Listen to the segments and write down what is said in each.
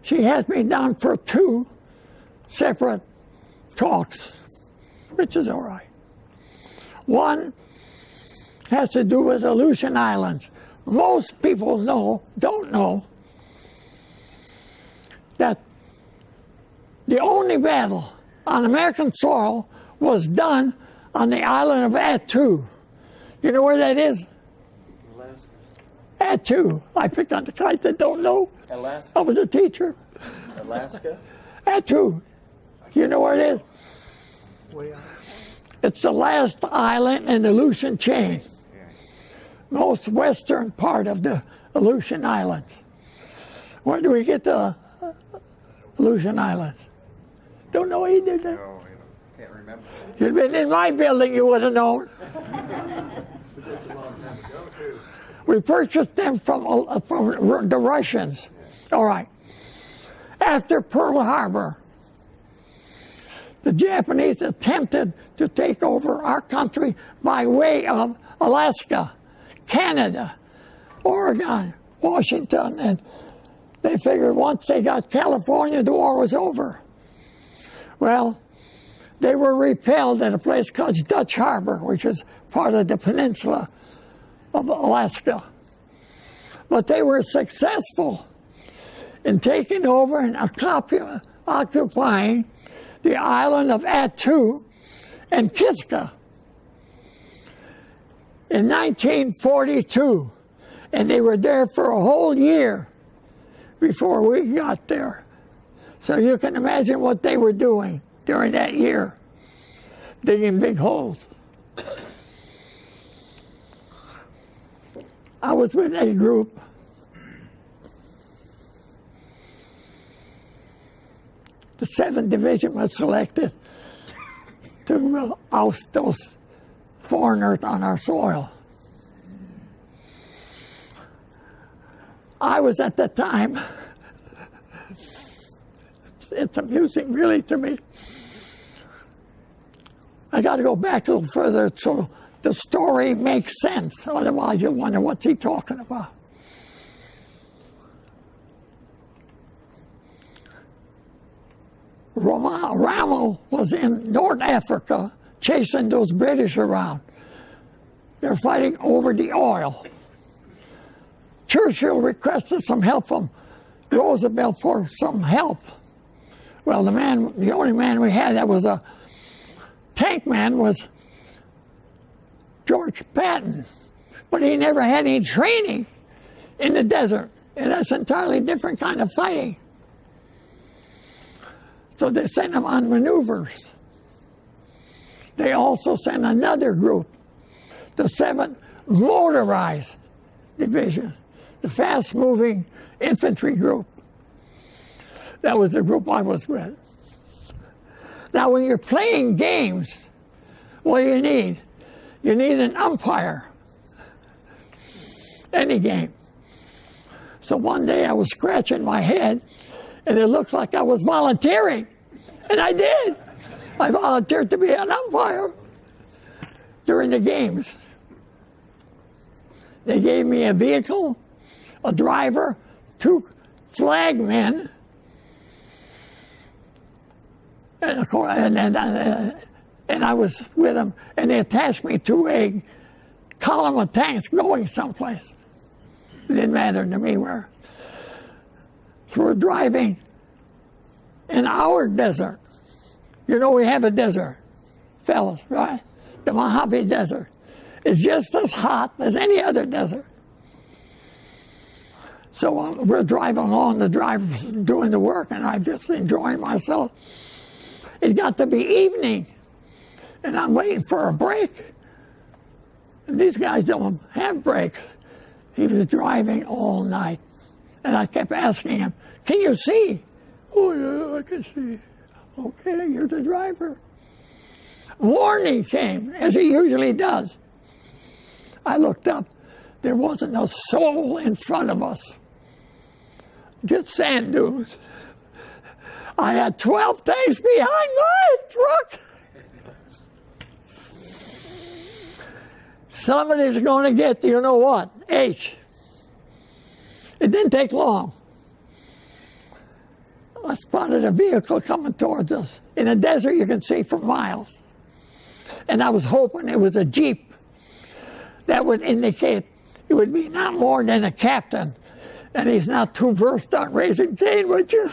she has me down for 2 separate talks, which is all right. One has to do with Aleutian Islands. Most people don't know that the only battle on American soil was done on the island of Attu. You know where that is? Alaska. Attu. I picked on the guys that don't know. Alaska. I was a teacher. Alaska. Attu. You know where it is? Way out. It's the last island in the Aleutian chain. Most western part of the Aleutian Islands. Where do we get the Aleutian Islands? Don't know either. No, I can't remember. If you'd been in my building, you would have known. We purchased them from the Russians. All right. After Pearl Harbor, the Japanese attempted to take over our country by way of Alaska, Canada, Oregon, Washington, and they figured once they got California, the war was over. Well, they were repelled at a place called Dutch Harbor, which is part of the peninsula of Alaska. But they were successful in taking over and occupying the island of Attu and Kiska in 1942. And they were there for a whole year before we got there. So you can imagine what they were doing during that year, digging big holes. I was with a group. The 7th Division was selected to oust those foreigners on our soil. I was at the time, it's amusing really to me. I got to go back a little further so the story makes sense. Otherwise you wonder what's he talking about. Rommel was in North Africa chasing those British around. They're fighting over the oil. Churchill requested some help from Roosevelt for some help. Well, the only man we had that was a tank man was George Patton. But he never had any training in the desert. And that's an entirely different kind of fighting. So they sent him on maneuvers. They also sent another group, the 7th Motorized Division, the fast-moving infantry group. That was the group I was with. Now, when you're playing games, what do you need? You need an umpire. Any game. So one day I was scratching my head, and it looked like I was volunteering. And I did. I volunteered to be an umpire during the games. They gave me a vehicle, a driver, 2 flagmen, and of course, and I was with them, and they attached me to a column of tanks going someplace. It didn't matter to me where. So we're driving in our desert. You know we have a desert, fellas, right? The Mojave Desert is just as hot as any other desert. So we're driving along, the driver's doing the work, and I'm just enjoying myself. It's got to be evening, and I'm waiting for a break. And these guys don't have breaks. He was driving all night, and I kept asking him, "Can you see?" "Oh, yeah, I can see." "Okay, you're the driver." Warning came, as he usually does. I looked up. There wasn't a soul in front of us. Just sand dunes. I had 12 tanks behind my truck. Somebody's going to get, you know what, H. It didn't take long. I spotted a vehicle coming towards us. In the desert, you can see for miles. And I was hoping it was a Jeep. That would indicate it would be not more than a captain. And he's not too versed on raising Cain, would you?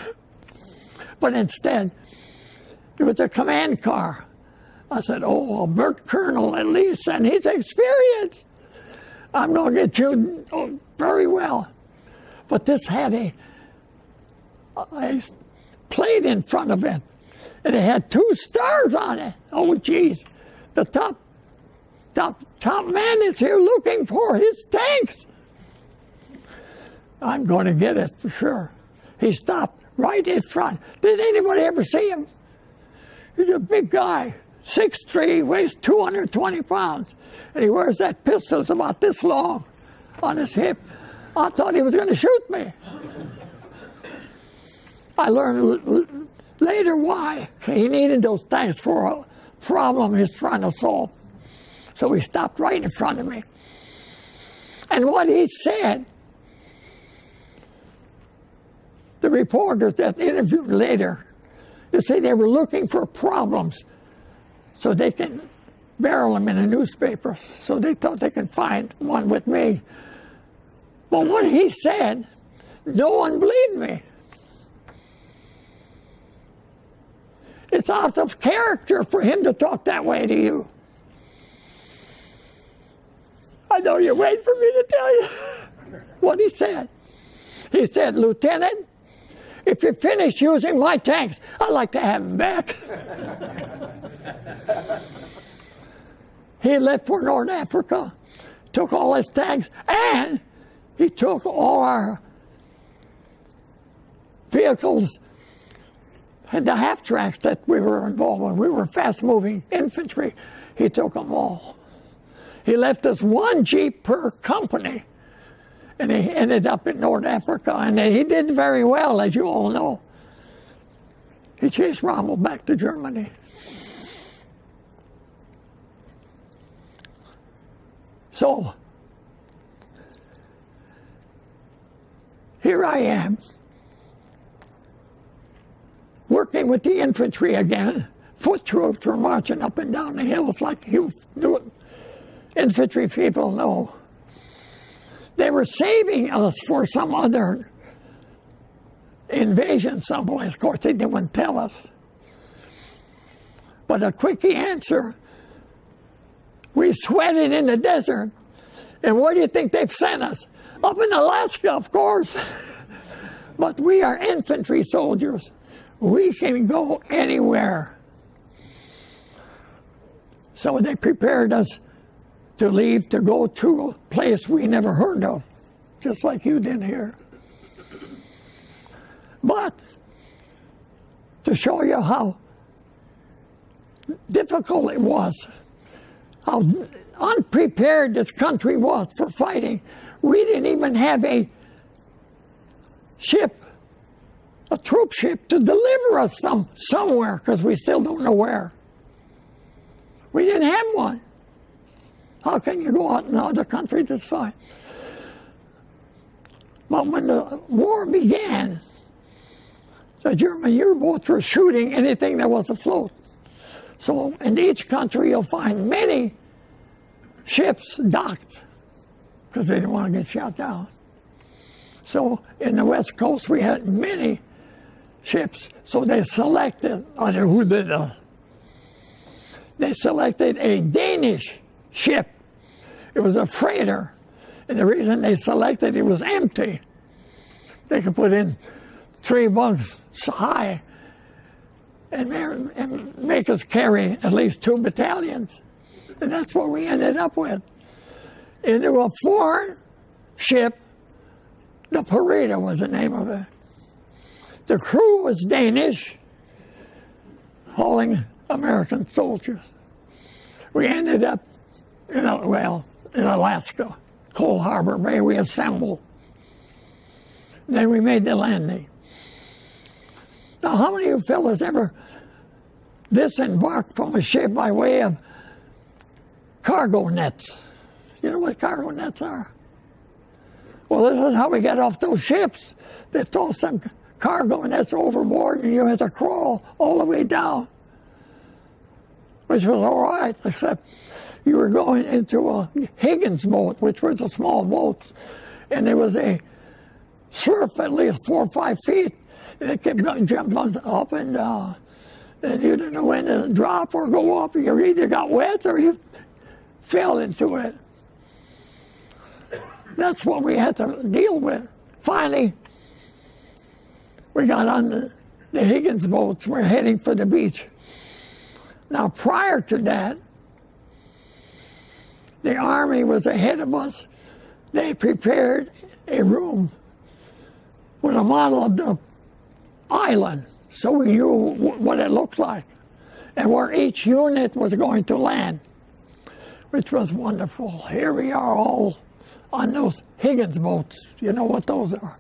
But instead, it was a command car. I said, oh, a Bert Colonel at least, and he's experienced. I'm going to get you very well. But this had a plate in front of it, and it had 2 stars on it. Oh, geez. The top man is here looking for his tanks. I'm going to get it for sure. He stopped right in front. Did anybody ever see him? He's a big guy, 6'3", weighs 220 pounds, and he wears that pistol that's about this long on his hip. I thought he was going to shoot me. I learned later why. He needed those tanks for a problem he's trying to solve. So he stopped right in front of me. And what he said, the reporters that interviewed later, you see, they were looking for problems so they can barrel them in the newspapers. So they thought they could find one with me. But what he said, no one believed me. It's out of character for him to talk that way to you. I know you wait for me to tell you what he said. He said, Lieutenant, if you finish using my tanks, I'd like to have them back. He left for North Africa, took all his tanks, and he took all our vehicles and the half-tracks that we were involved in. We were fast-moving infantry. He took them all. He left us 1 Jeep per company, and he ended up in North Africa, and he did very well, as you all know. He chased Rommel back to Germany. So, here I am, working with the infantry again. Foot troops were marching up and down the hills like you infantry people know. They were saving us for some other invasion someplace. Of course, they didn't tell us. But a quick answer, we sweated in the desert. And where do you think they've sent us? Up in Alaska, of course. But we are infantry soldiers. We can go anywhere. So they prepared us to leave, to go to a place we never heard of, just like you didn't hear. But to show you how difficult it was, how unprepared this country was for fighting, we didn't even have a ship, a troop ship, to deliver us somewhere, because we still don't know where. We didn't have one. How can you go out in another country to fight? But when the war began, the German U-boats were shooting anything that was afloat. So in each country you'll find many ships docked because they didn't want to get shot down. So in the West Coast we had many ships. So they selected, I don't know who did that. They selected a Danish ship. It was a freighter, and the reason they selected it was empty. They could put in 3 bunks high and make us carry at least 2 battalions. And that's what we ended up with. Into a foreign ship, the Parida was the name of it. The crew was Danish, hauling American soldiers. We ended up in Alaska, Cold Harbor Bay. We assembled. Then we made the landing. Now, how many of you fellas ever disembarked from a ship by way of cargo nets? You know what cargo nets are? Well, this is how we got off those ships. They tossed some cargo and that's overboard and you had to crawl all the way down, which was all right, except you were going into a Higgins boat, which was a small boat, and there was a surf at least 4 or 5 feet, and it kept going, jumping up and down, and you didn't know when to drop or go up. You either got wet or you fell into it. That's what we had to deal with. Finally, we got on the Higgins boats. We're heading for the beach. Now, prior to that, the Army was ahead of us. They prepared a room with a model of the island, so we knew what it looked like and where each unit was going to land, which was wonderful. Here we are all on those Higgins boats. You know what those are.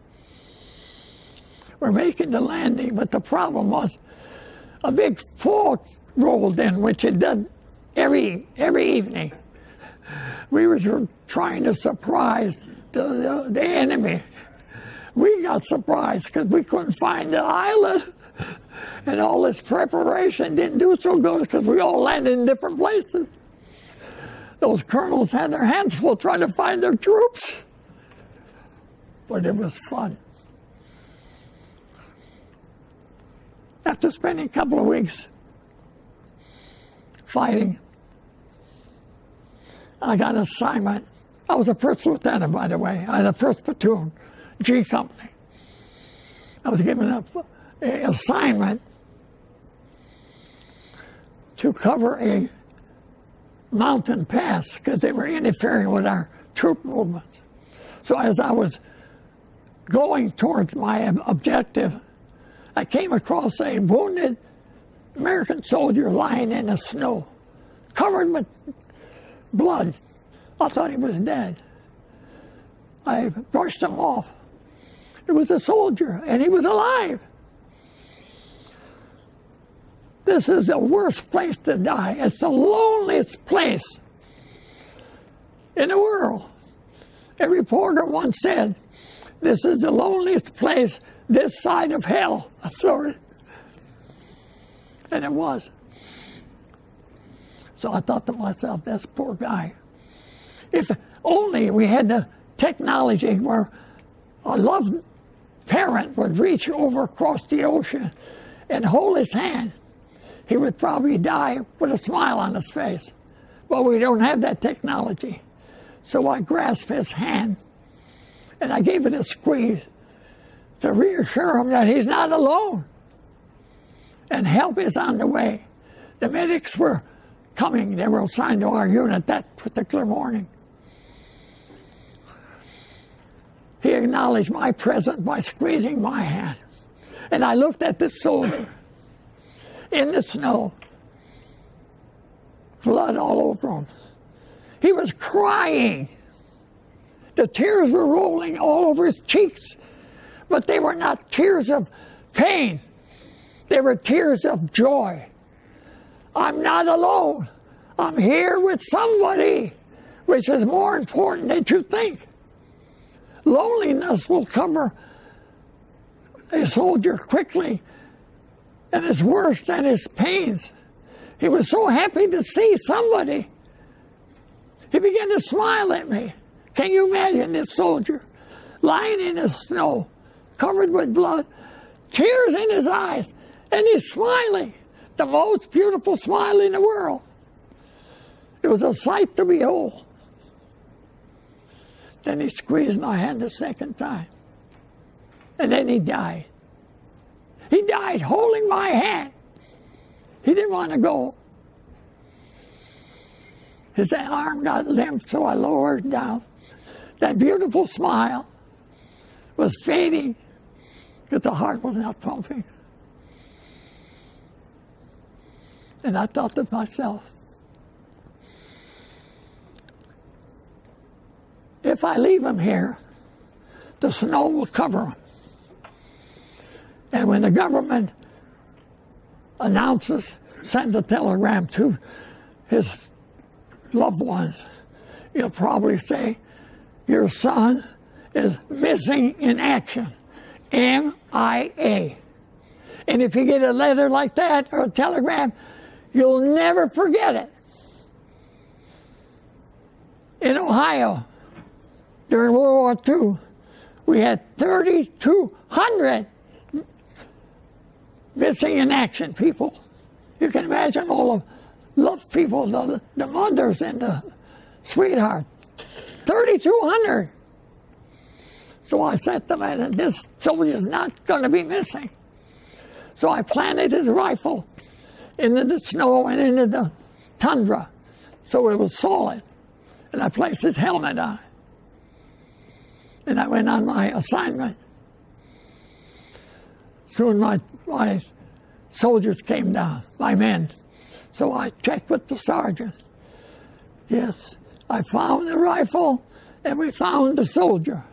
We're making the landing, but the problem was a big fog rolled in, which it did every evening. We were trying to surprise the enemy. We got surprised because we couldn't find the island, and all this preparation didn't do so good because we all landed in different places. Those colonels had their hands full trying to find their troops, but it was fun. After spending a couple of weeks fighting, I got an assignment. I was a first lieutenant, by the way. I had a first platoon, G Company. I was given an assignment to cover a mountain pass because they were interfering with our troop movements. So as I was going towards my objective, I came across a wounded American soldier lying in the snow, covered with blood. I thought he was dead. I brushed him off. It was a soldier, and he was alive. This is the worst place to die. It's the loneliest place in the world. A reporter once said, "This is the loneliest place this side of hell." Sorry. And it was. So I thought to myself, this poor guy. If only we had the technology where a loved parent would reach over across the ocean and hold his hand, he would probably die with a smile on his face. But we don't have that technology. So I grasped his hand and I gave it a squeeze to reassure him that he's not alone. And help is on the way. The medics were coming. They were assigned to our unit that particular morning. He acknowledged my presence by squeezing my hand. And I looked at this soldier in the snow, blood all over him. He was crying. The tears were rolling all over his cheeks, but they were not tears of pain. They were tears of joy. I'm not alone. I'm here with somebody, which is more important than you think. Loneliness will cover a soldier quickly, and it's worse than his pains. He was so happy to see somebody. He began to smile at me. Can you imagine this soldier lying in the snow, covered with blood, tears in his eyes, and he's smiling, the most beautiful smile in the world. It was a sight to behold. Then he squeezed my hand a second time, and then he died. He died holding my hand. He didn't want to go. His arm got limp, so I lowered down. That beautiful smile was fading because the heart was not pumping. And I thought to myself, if I leave him here, the snow will cover him. And when the government announces, sends a telegram to his loved ones, he'll probably say, your son is missing in action. MIA. And if you get a letter like that or a telegram, you'll never forget it. In Ohio, during World War II, we had 3,200 missing in action people. You can imagine all the love people, the mothers and the sweetheart. 3,200. So I said to him, this soldier's not going to be missing. So I planted his rifle into the snow and into the tundra so it was solid. And I placed his helmet on. And I went on my assignment. Soon my soldiers came down, my men. So I checked with the sergeant. Yes, I found the rifle and we found the soldier.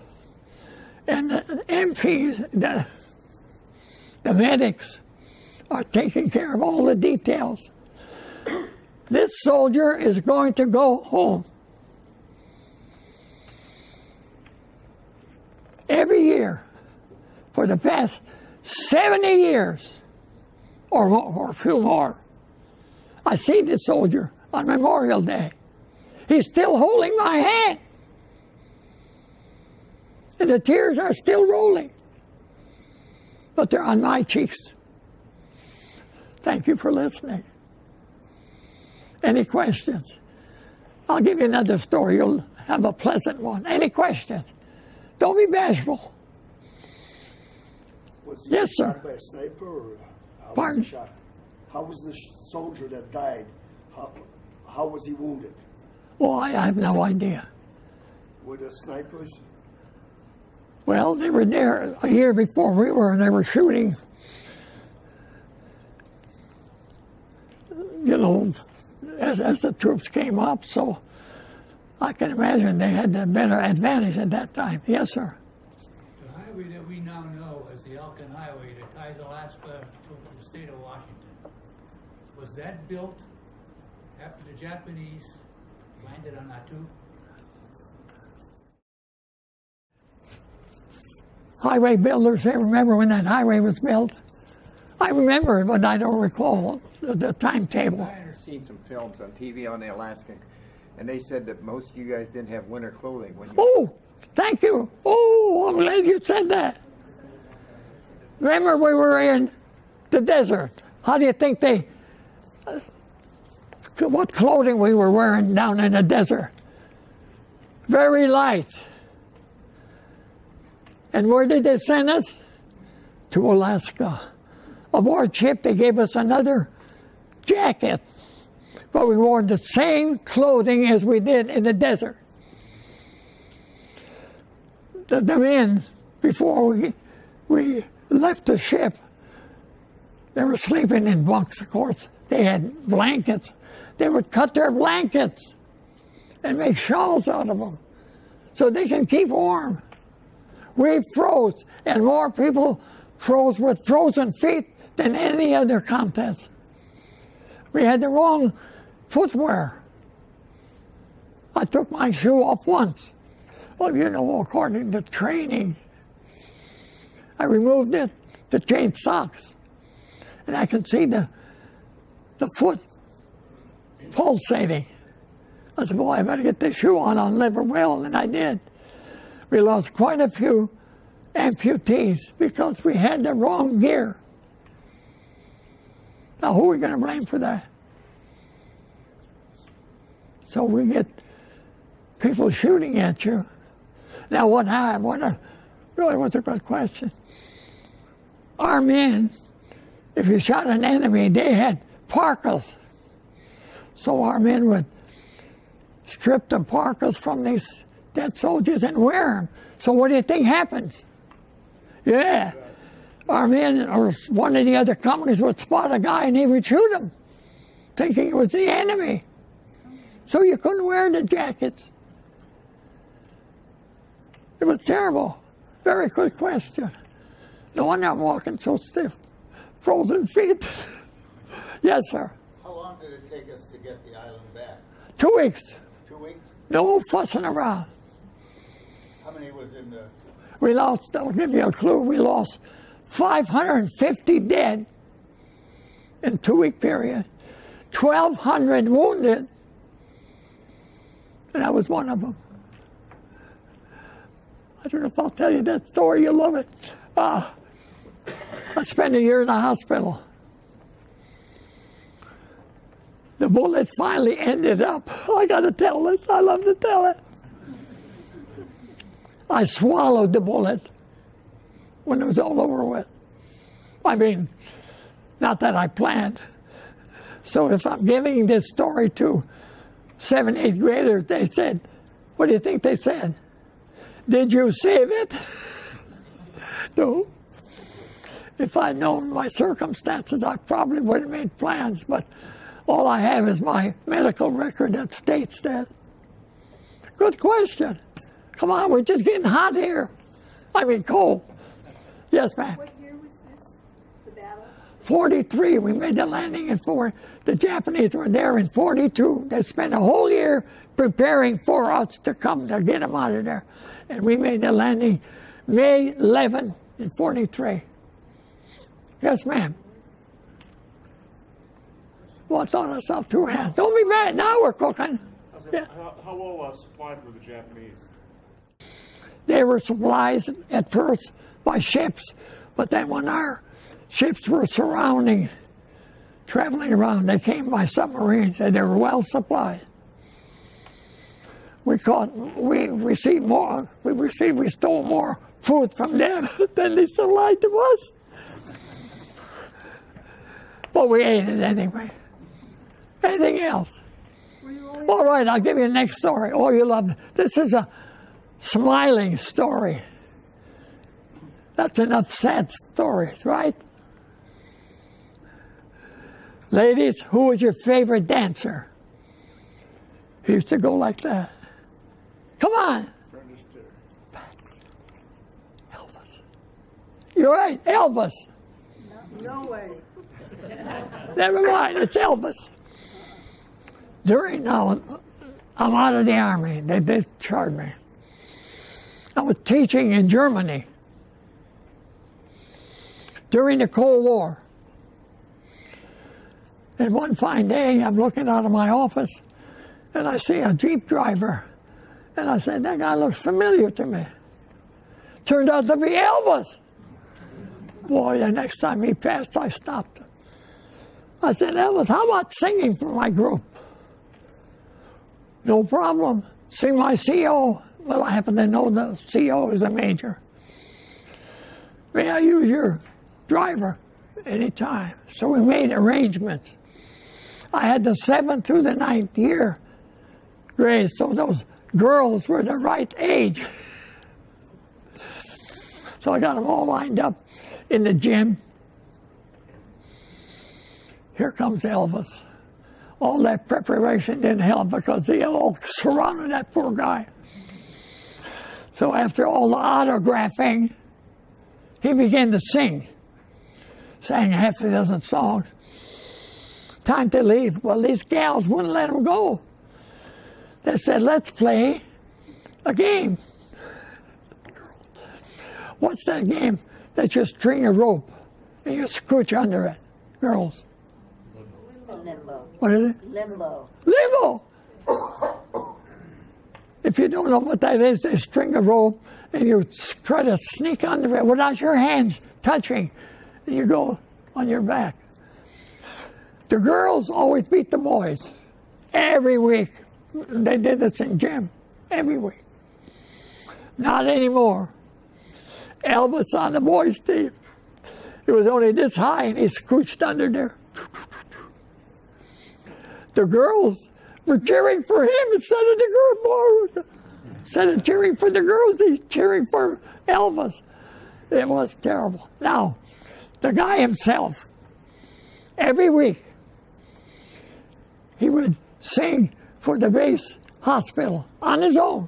And the MPs, the medics, are taking care of all the details. This soldier is going to go home. Every year, for the past 70 years, or more, or a few more, I see this soldier on Memorial Day. He's still holding my hand. And the tears are still rolling. But they're on my cheeks. Thank you for listening. Any questions? I'll give you another story. You'll have a pleasant one. Any questions? Don't be bashful. Was he Yes, sir. shot by a sniper or how Pardon? was he shot? How was the soldier that died? How was he wounded? Well, I have no idea. Were the snipers? Well, they were there a year before we were, and they were shooting, you know, as the troops came up. So I can imagine they had the better advantage at that time. Yes, sir. The highway that we now know as the Elkin Highway that ties Alaska to the state of Washington, was that built after the Japanese landed on Attu? Highway builders, they remember when that highway was built. I remember it, but I don't recall the timetable. I've seen some films on TV on the Alaskan, and they said that most of you guys didn't have winter clothing when you... Oh, thank you. Oh, I'm glad you said that. Remember we were in the desert. How do you think what clothing we were wearing down in the desert? Very light. And where did they send us? To Alaska. Aboard ship, they gave us another jacket, but we wore the same clothing as we did in the desert. The men, before we left the ship, they were sleeping in bunks, of course. They had blankets. They would cut their blankets and make shawls out of them so they can keep warm. We froze, and more people froze with frozen feet than any other contest. We had the wrong footwear. I took my shoe off once. Well, you know, according to training, I removed it to change socks. And I could see the foot pulsating. I said, boy, I better get this shoe on. I'll never will. And I did. We lost quite a few amputees because we had the wrong gear. Now, who are we going to blame for that? So we get people shooting at you. Now, what happened? Really was a good question. Our men, if you shot an enemy, they had parkas. So our men would strip the parkas from these dead soldiers and wear them. So what do you think happens? Yeah. Our men or one of the other companies would spot a guy and he would shoot him, thinking it was the enemy. So you couldn't wear the jackets. It was terrible. Very good question. No wonder I'm walking so stiff. Frozen feet. Yes, sir. How long did it take us to get the island back? 2 weeks. 2 weeks? No fussing around. How many was in the? We lost, I'll give you a clue, we lost 550 dead in a 2-week period, 1,200 wounded, and I was one of them. I don't know if I'll tell you that story, you'll love it. I spent a year in the hospital. The bullet finally ended up, I gotta tell this, I love to tell it. I swallowed the bullet when it was all over with. I mean, not that I planned. So if I'm giving this story to 7th, 8th graders, they said, what do you think they said? Did you save it? No. If I'd known my circumstances, I probably would have made plans, but all I have is my medical record that states that. Good question. Come on, we're just getting hot here. I mean, cold. Yes, ma'am. What year was this, the battle? 43, we made the landing in 4. The Japanese were there in 42. They spent a whole year preparing for us to come to get them out of there. And we made the landing May 11 in 43. Yes, ma'am. What's on us up 2 hands? Don't be mad, now we're cooking. Yeah. How well supplied were the Japanese? They were supplied at first by ships, but then when our ships were surrounding, traveling around, they came by submarines and they were well supplied. We stole more food from them than they supplied to us. But we ate it anyway. Anything else? All right, I'll give you the next story. Oh, you love it. This is a smiling story. That's enough sad stories, right? Ladies, who was your favorite dancer? He used to go like that. Come on. Elvis. You're right, Elvis. No way. Never mind, it's Elvis. Now, I'm out of the Army. They discharged me. I was teaching in Germany during the Cold War. And one fine day, I'm looking out of my office, and I see a Jeep driver. And I said, that guy looks familiar to me. Turned out to be Elvis. Boy, the next time he passed, I stopped him. I said, Elvis, how about singing for my group? No problem. Sing my CO. Well, I happen to know the CO is a major. May I use your driver anytime? So we made arrangements. I had the 7th through the 9th year grades, so those girls were the right age. So I got them all lined up in the gym. Here comes Elvis. All that preparation didn't help because they all surrounded that poor guy. So after all the autographing, he began to sing. Sang half a dozen songs. Time to leave. Well, these gals wouldn't let him go. They said, let's play a game. What's that game? That you string a rope and you scooch under it. Girls. Limbo. What is it? Limbo. Limbo! If you don't know what that is, they string a rope and you try to sneak under it without your hands touching. And you go on your back. The girls always beat the boys. Every week. They did this in gym. Every week. Not anymore. Elvis on the boys' team. It was only this high and he scooched under there. The girls were cheering for him instead of the girls. Instead of cheering for the girls, he's cheering for Elvis. It was terrible. Now, the guy himself, every week, he would sing for the base hospital on his own.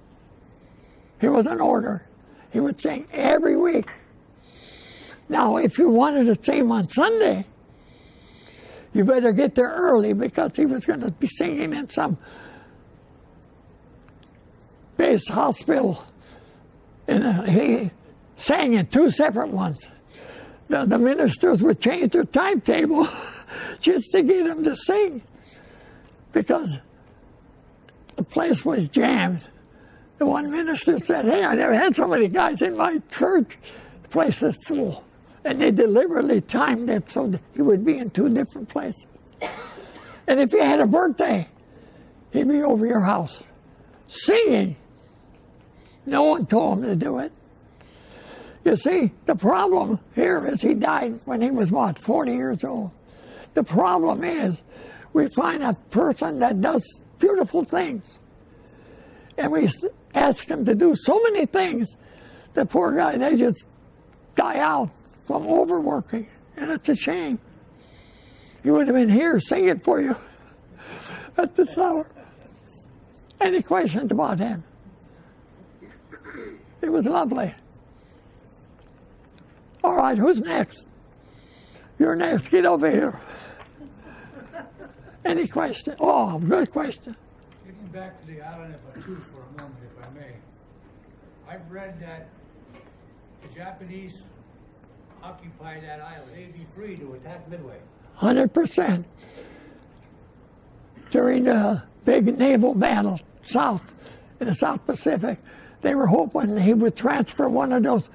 He wasn't ordered. He would sing every week. Now, if you wanted to see him on Sunday, you better get there early because he was going to be singing in some base hospital And he sang in 2 separate ones. The ministers would change their timetable just to get him to sing, because the place was jammed. The one minister said, "Hey, I never had so many guys in my church. The place is full." And they deliberately timed it so that he would be in 2 different places. And if he had a birthday, he'd be over your house singing. No one told him to do it. You see, the problem here is he died when he was, 40 years old. The problem is we find a person that does beautiful things, and we ask him to do so many things, the poor guy, they just die out from overworking, and it's a shame. He would have been here singing for you at this hour. Any questions about him? It was lovely. All right, who's next? You're next. Get over here. Any question? Oh, good question. Getting back to the island of Batu for a moment, if I may. I've read that the Japanese occupy that island. They'd be free to attack Midway. 100%. During the big naval battle in the South Pacific, they were hoping he would transfer one of those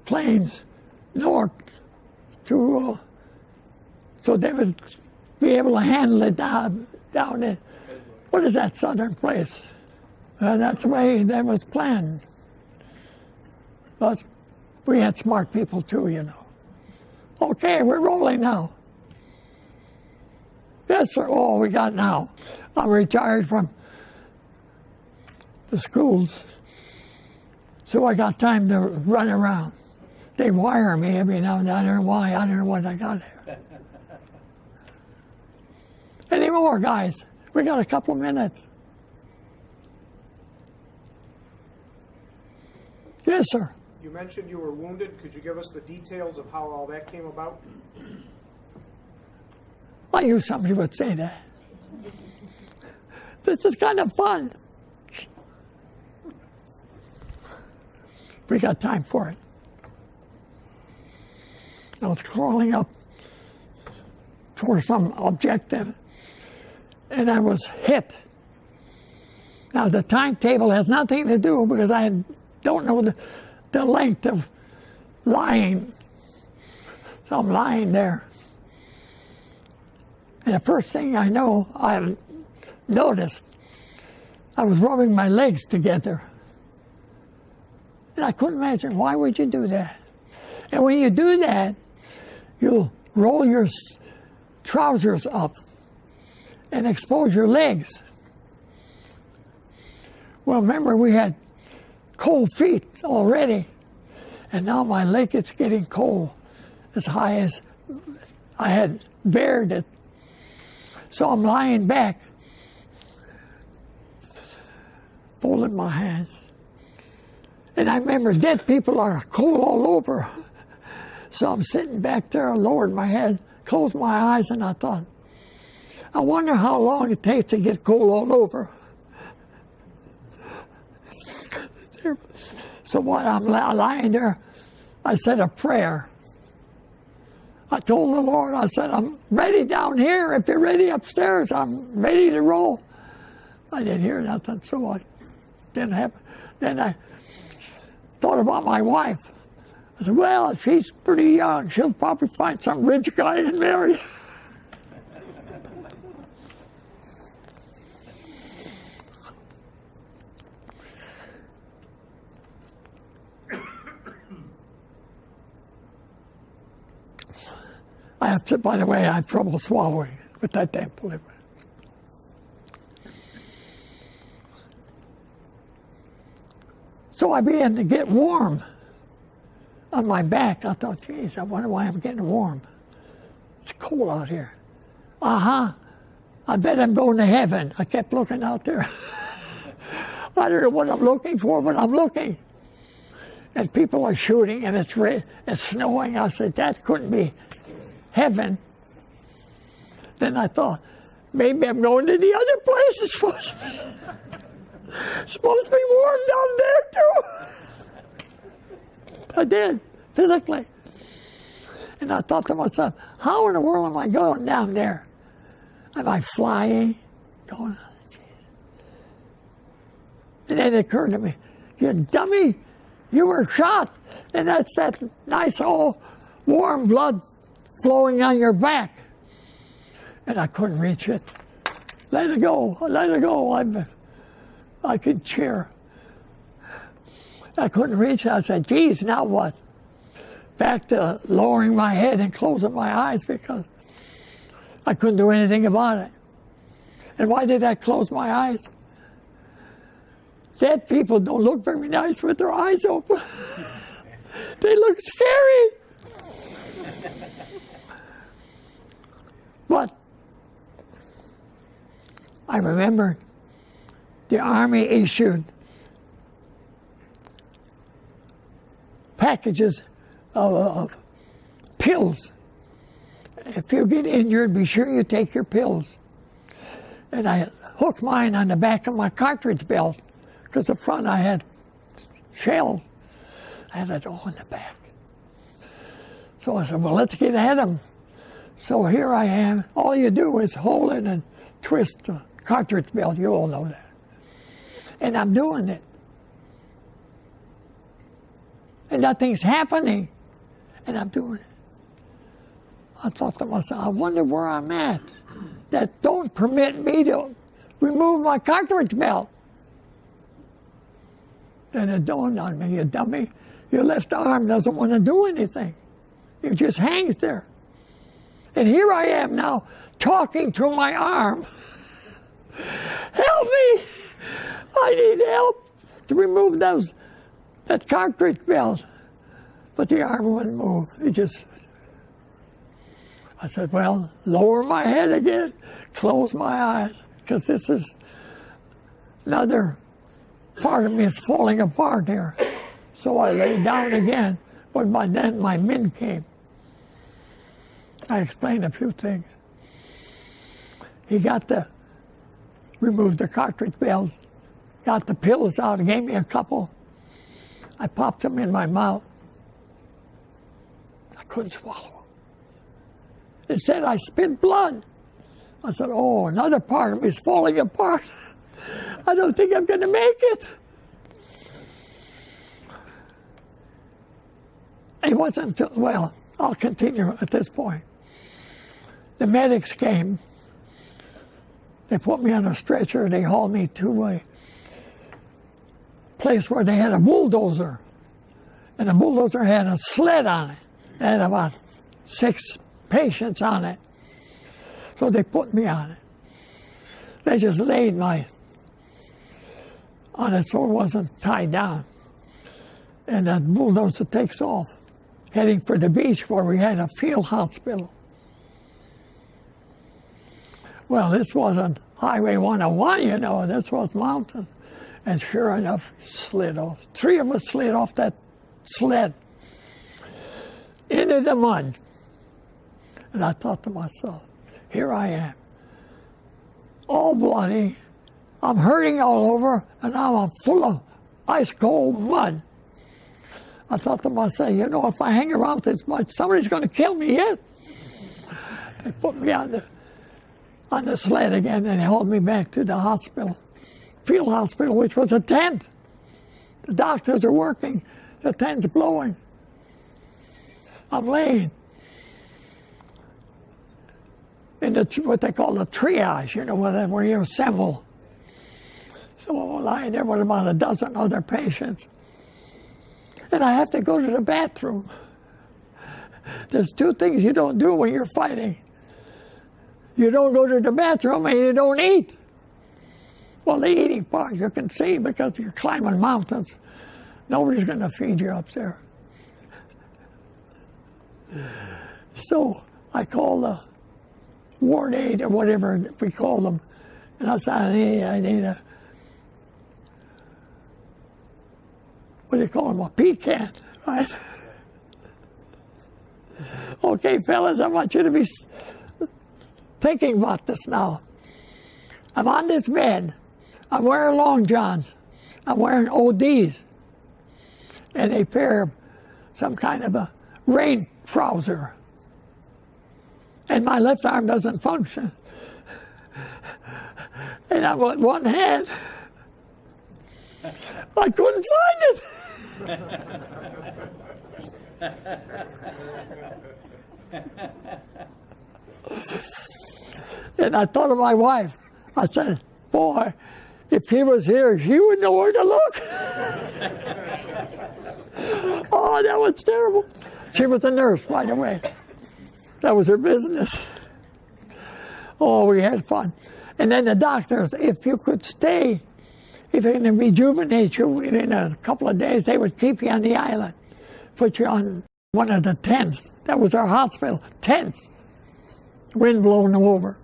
planes north to, so they would be able to handle it down in, what is that southern place? That's the way that was planned. But we had smart people too, you know. Okay, we're rolling now. Yes, sir. Oh, we got now. I'm retired from the schools, so I got time to run around. They wire me every now and then. I don't know why. I don't know what I got there. Any more, guys? We got a couple of minutes. Yes, sir. You mentioned you were wounded. Could you give us the details of how all that came about? I knew somebody would say that. This is kind of fun. We got time for it. I was crawling up toward some objective, and I was hit. Now, the timetable has nothing to do, because I don't know the length of lying. So I'm lying there. And the first thing I noticed, I was rubbing my legs together. And I couldn't imagine, why would you do that? And when you do that, you'll roll your trousers up and expose your legs. Well, remember, we had cold feet already, and now my leg is getting cold as high as I had bared it. So I'm lying back, folding my hands. And I remember dead people are cold all over. So I'm sitting back there, I lowered my head, closed my eyes, and I thought, I wonder how long it takes to get cold all over. So while I'm lying there, I said a prayer. I told the Lord, I said, I'm ready down here. If you're ready upstairs, I'm ready to roll. I didn't hear nothing, so I didn't have. Then I thought about my wife. I said, well, she's pretty young. She'll probably find some rich guy and marry. I have to, by the way, I have trouble swallowing with that damn liquid. So I began to get warm on my back. I thought, geez, I wonder why I'm getting warm. It's cold out here. I bet I'm going to heaven. I kept looking out there. I don't know what I'm looking for, but I'm looking. And people are shooting, and it's snowing. I said, that couldn't be heaven. Then I thought, maybe I'm going to the other place it's supposed to be. Supposed to be warm down there too. I did, physically. And I thought to myself, how in the world am I going down there? Am I flying? Going, oh, geez. And then it occurred to me, you dummy, you were shot. And that's that nice old warm blood flowing on your back. And I couldn't reach it. Let it go, let it go. I could cheer. I couldn't reach it. I said, geez, now what? Back to lowering my head and closing my eyes because I couldn't do anything about it. And why did I close my eyes? Dead people don't look very nice with their eyes open. They look scary. But I remember the Army issued packages of pills. If you get injured, be sure you take your pills. And I hooked mine on the back of my cartridge belt because the front I had shells. I had it all in the back. So I said, well, let's get at them. So here I am. All you do is hold it and twist the cartridge belt. You all know that. And I'm doing it. And nothing's happening. And I'm doing it. I thought to myself, I wonder where I'm at. That don't permit me to remove my cartridge belt. Then it dawned on me, you dummy. Your left arm doesn't want to do anything. It just hangs there. And here I am now talking to my arm. Help me! I need help to remove that cartridge belt. But the arm wouldn't move. It just... I said, well, lower my head again, close my eyes, because this is another part of me is falling apart here. So I lay down again, but by then my men came. I explained a few things. He removed the cartridge belt, got the pills out, gave me a couple. I popped them in my mouth. I couldn't swallow them. It said I spit blood. I said, oh, another part of me is falling apart. I don't think I'm going to make it. It wasn't, well, I'll continue at this point. The medics came. They put me on a stretcher. They hauled me to a place where they had a bulldozer. And the bulldozer had a sled on it. It had about 6 patients on it. So they put me on it. They just laid on it so it wasn't tied down. And that bulldozer takes off, heading for the beach where we had a field hospital. Well, this wasn't Highway 101, you know, this was mountain. And sure enough, slid off. 3 of us slid off that sled into the mud. And I thought to myself, here I am, all bloody, I'm hurting all over, and now I'm full of ice cold mud. I thought to myself, you know, if I hang around this much, somebody's going to kill me yet. They put me on the sled again, and they hauled me back to the hospital, field hospital, which was a tent. The doctors are working, the tent's blowing. I'm laying in what they call the triage, you know, where you assemble. So I'm lying there with about a dozen other patients. And I have to go to the bathroom. There's 2 things you don't do when you're fighting. You don't go to the bathroom and you don't eat. Well, the eating part you can see because you're climbing mountains. Nobody's going to feed you up there. So I called the ward aide or whatever we call them. And I said, I need a, what do you call them, a pecan, right? Okay, fellas, I want you to be thinking about this now. I'm on this bed I'm wearing long johns. I'm wearing ODs. And a pair of some kind of a rain trouser. And my left arm doesn't function. And I'm with one hand. I couldn't find it. And I thought of my wife. I said, boy, if he was here, she would know where to look. Oh, that was terrible. She was a nurse, by the way. That was her business. Oh, we had fun. And then the doctors, if you could stay, if they can rejuvenate you in a couple of days, they would keep you on the island, put you on one of the tents. That was our hospital, tents. Wind blowing them over.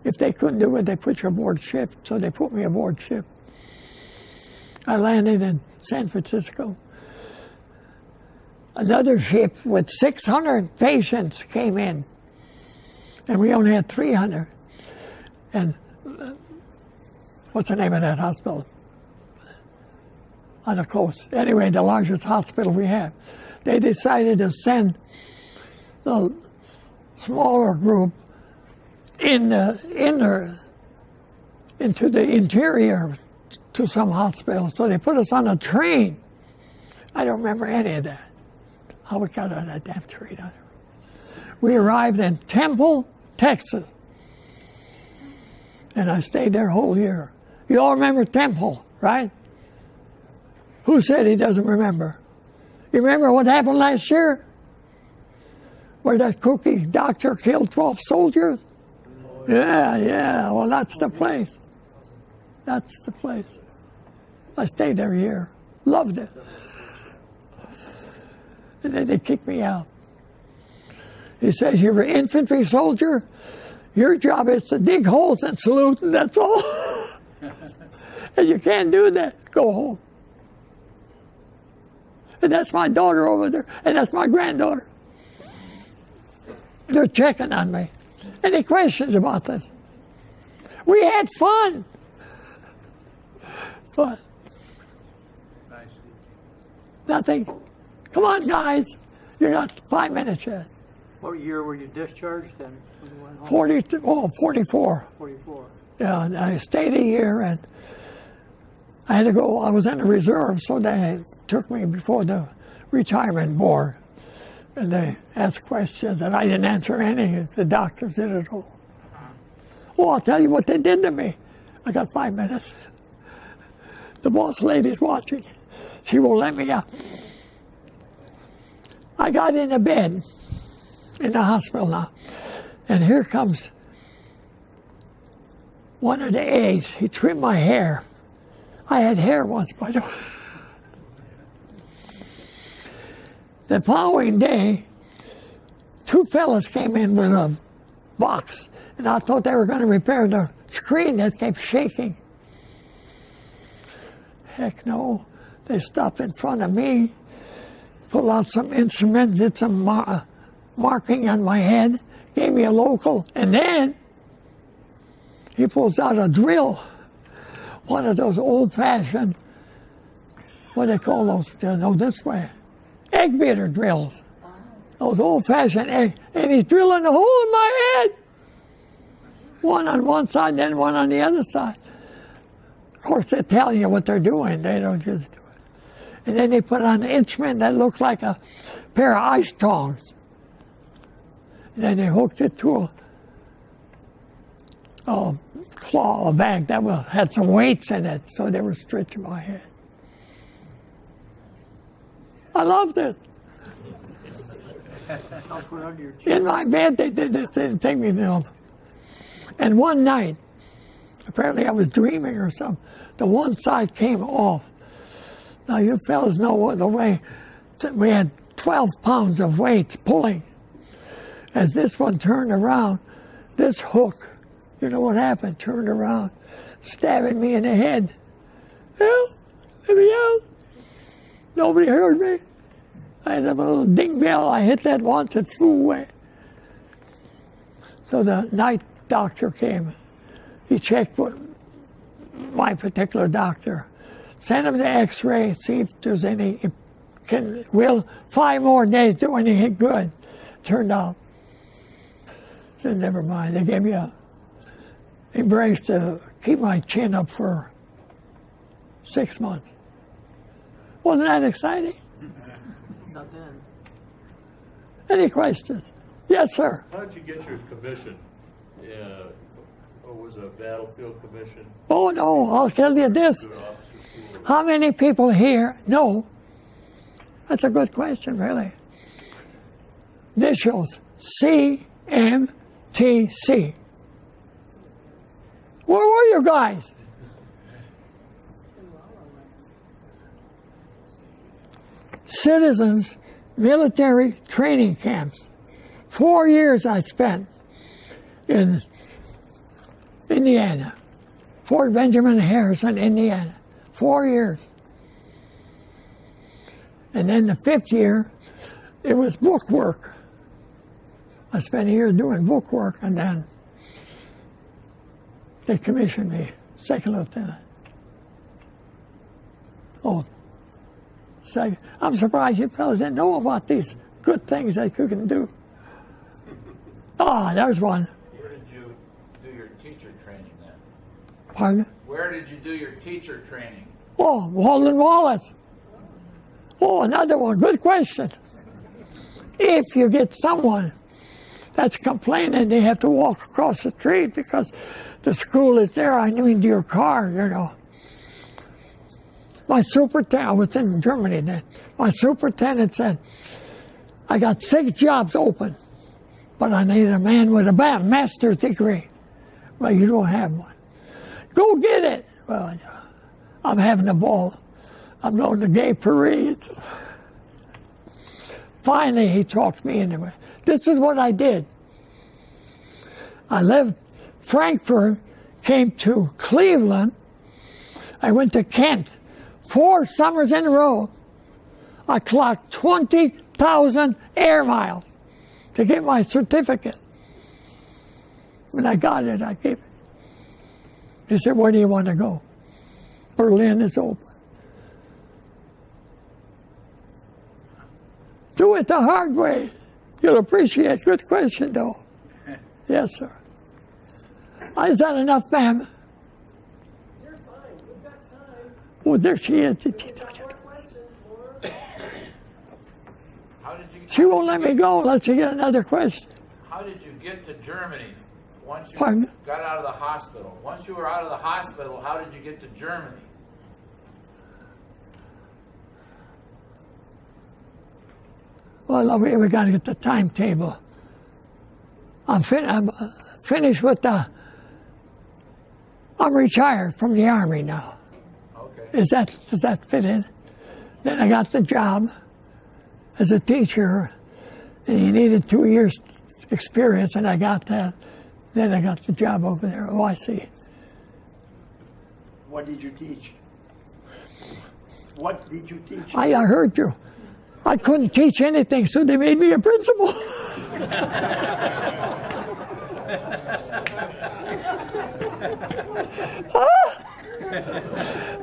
If they couldn't do it, they put you aboard ship. So they put me aboard ship. I landed in San Francisco. Another ship with 600 patients came in, and we only had 300. And what's the name of that hospital? On the coast. Anyway, the largest hospital we have. They decided to send the smaller group into the interior to some hospital. So they put us on a train. I don't remember any of that. How we got on that damn train. We arrived in Temple, Texas. And I stayed there a whole year. You all remember Temple, right? Who said he doesn't remember? You remember what happened last year? Where that cookie doctor killed 12 soldiers? Yeah. Well, that's the place. That's the place. I stayed there a year. Loved it. And then they kicked me out. He says, you're an infantry soldier. Your job is to dig holes and salute, and that's all. And you can't do that. Go home. And that's my daughter over there, and that's my granddaughter. They're checking on me. Any questions about this? We had fun. Fun. Nothing. Come on, guys. You got 5 minutes yet. What year were you discharged then? 44. 44. Yeah, and I stayed a year, and I had to go. I was in the reserve, so they took me before the retirement board. And they asked questions, and I didn't answer any. The doctors did it all. Oh, I'll tell you what they did to me. I got 5 minutes. The boss lady's watching. She won't let me out. I got in a bed in the hospital now, and here comes one of the aides. He trimmed my hair. I had hair once, by the way. The following day, 2 fellas came in with a box, and I thought they were going to repair the screen that kept shaking. Heck no. They stopped in front of me, pulled out some instruments, did some marking on my head, gave me a local, and then he pulls out a drill, one of those old-fashioned, what do they call those? No, this way. Egg beater drills. Those old-fashioned egg, and he's drilling a hole in my head. One on one side, then one on the other side. Of course, they tell you what they're doing. They don't just do it. And then they put on an instrument that looked like a pair of ice tongs. And then they hooked it to a bag that had some weights in it, so they were stretching my head. I loved it. In my bed, they did this. They didn't take me to. And one night, apparently I was dreaming or something, the one side came off. Now, you fellas know what the way, we had 12 pounds of weights pulling. As this one turned around, this hook, you know what happened, turned around, stabbing me in the head. Help, let me out. Nobody heard me. I had a little ding bell. I hit that once, it flew away. So the night doctor came. He checked my particular doctor. Send him to X-ray, see if there's any. Will 5 more days do anything good? Turned out. Said never mind. They gave me a brace to keep my chin up for 6 months. Wasn't that exciting? Not then. Any questions? Yes, sir. How did you get your commission? Or was it a battlefield commission? Oh, no, I'll tell you this. How many people here know? That's a good question, really. Initials CMTC. Where were you guys? Citizens Military Training Camps. 4 years I spent in Indiana. Fort Benjamin Harrison, Indiana. 4 years. And then the 5th year, it was book work. I spent a year doing book work, and then they commissioned me, second lieutenant. Oh, so I'm surprised you fellas didn't know about these good things that you can do. Ah, there's one. Where did you do your teacher training then? Pardon? Where did you do your teacher training? Oh, Walden Wallace. Oh, another one. Good question. If you get someone that's complaining they have to walk across the street because the school is there, I need your car, you know. My superintendent, I was in Germany then, my superintendent said, I got 6 jobs open, but I need a man with a master's degree. Well, you don't have one. Go get it. Well, I'm having a ball. I'm going to gay parades. Finally, he talked me into it. This is what I did. I left Frankfurt, came to Cleveland. I went to Kent. 4 summers in a row. I clocked 20,000 air miles to get my certificate. When I got it, I gave it. He said, where do you want to go? Berlin is open. Do it the hard way. You'll appreciate. Good question, though. Yes, sir. Is that enough, ma'am? You're fine. We've got time. Oh, there she is. More questions, more. She won't let me go unless you get another question. How did you get to Germany once you Pardon? got out of the hospital? Once you were out of the hospital, how did you get to Germany? Well, we got to get the timetable. I'm finished with the. I'm retired from the Army now. Okay. Does that fit in? Then I got the job as a teacher, and you needed 2 years experience, and I got that. Then I got the job over there. Oh, I see. What did you teach? What did you teach? I heard you. I couldn't teach anything, so they made me a principal.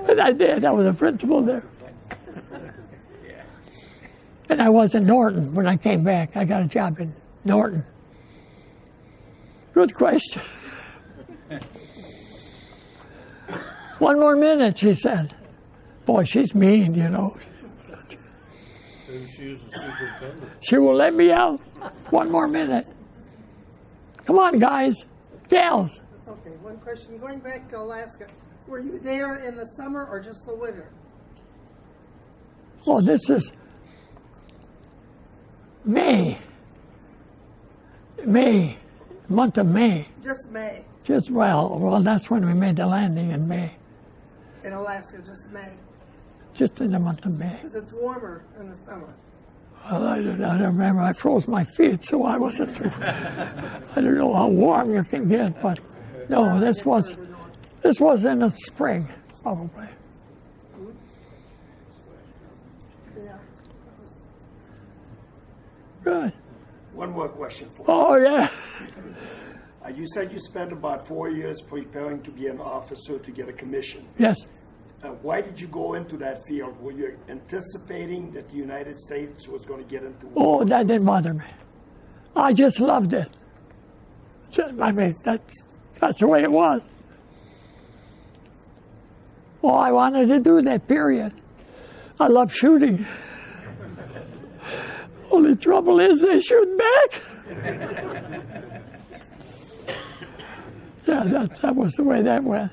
And I did. I was a principal there. And I was in Norton when I came back. I got a job in Norton. Good question. 1 more minute, she said. Boy, she's mean, you know. Maybe she is a superintendent. She will let me out. 1 more minute. Come on, guys. Gals. Okay, one question. Going back to Alaska, were you there in the summer or just the winter? Oh, this is May, month of May. Just May. Well, that's when we made the landing in May. In Alaska, just May. Just in the month of May. Because it's warmer in the summer. Well, I don't remember. I froze my feet, so I wasn't. I don't know how warm you can get, but no, this was in the spring, probably. Yeah. Good. One more question for you. Oh yeah. You said you spent about 4 years preparing to be an officer to get a commission. Yes. Why did you go into that field? Were you anticipating that the United States was going to get into Oh, war? that didn't bother me. I just loved it. I mean, that's the way it was. Oh, I wanted to do that, period. I love shooting. Only trouble is they shoot back. Yeah, that was the way that went.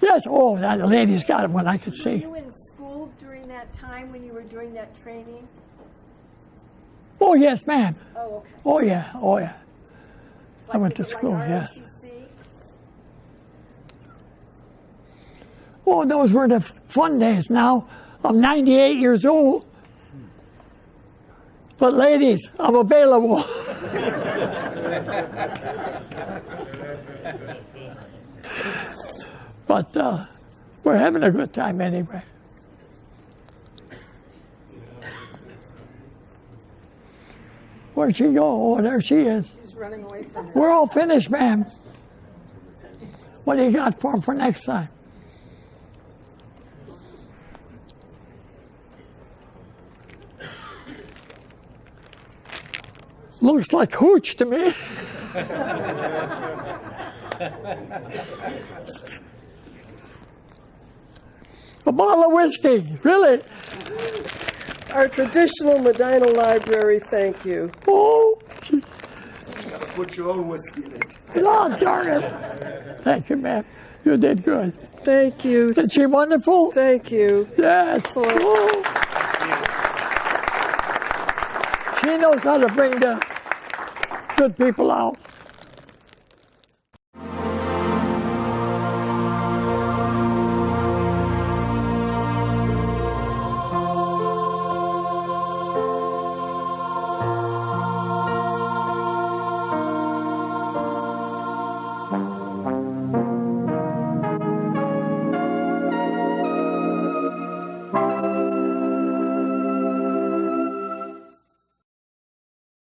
Yes, oh, that lady's got it when I could see. Were you in school during that time when you were doing that training? Oh, yes, ma'am. Oh, okay. Oh, yeah, oh, yeah. I went to Like school, yes. ROTC? Oh, those were the fun days. Now, I'm 98 years old. But ladies, I'm available. But we're having a good time anyway. Where'd she go? Oh, there she is. She's running away from We're all finished, ma'am. What do you got for next time? Looks like hooch to me. A bottle of whiskey, really? Our traditional Medina library, thank you. Oh, Put your own whiskey in it. oh, darn it. Thank you, ma'am. You did good. Thank you. Isn't she wonderful? Thank you. Yes. Oh. She knows how to bring the good people out.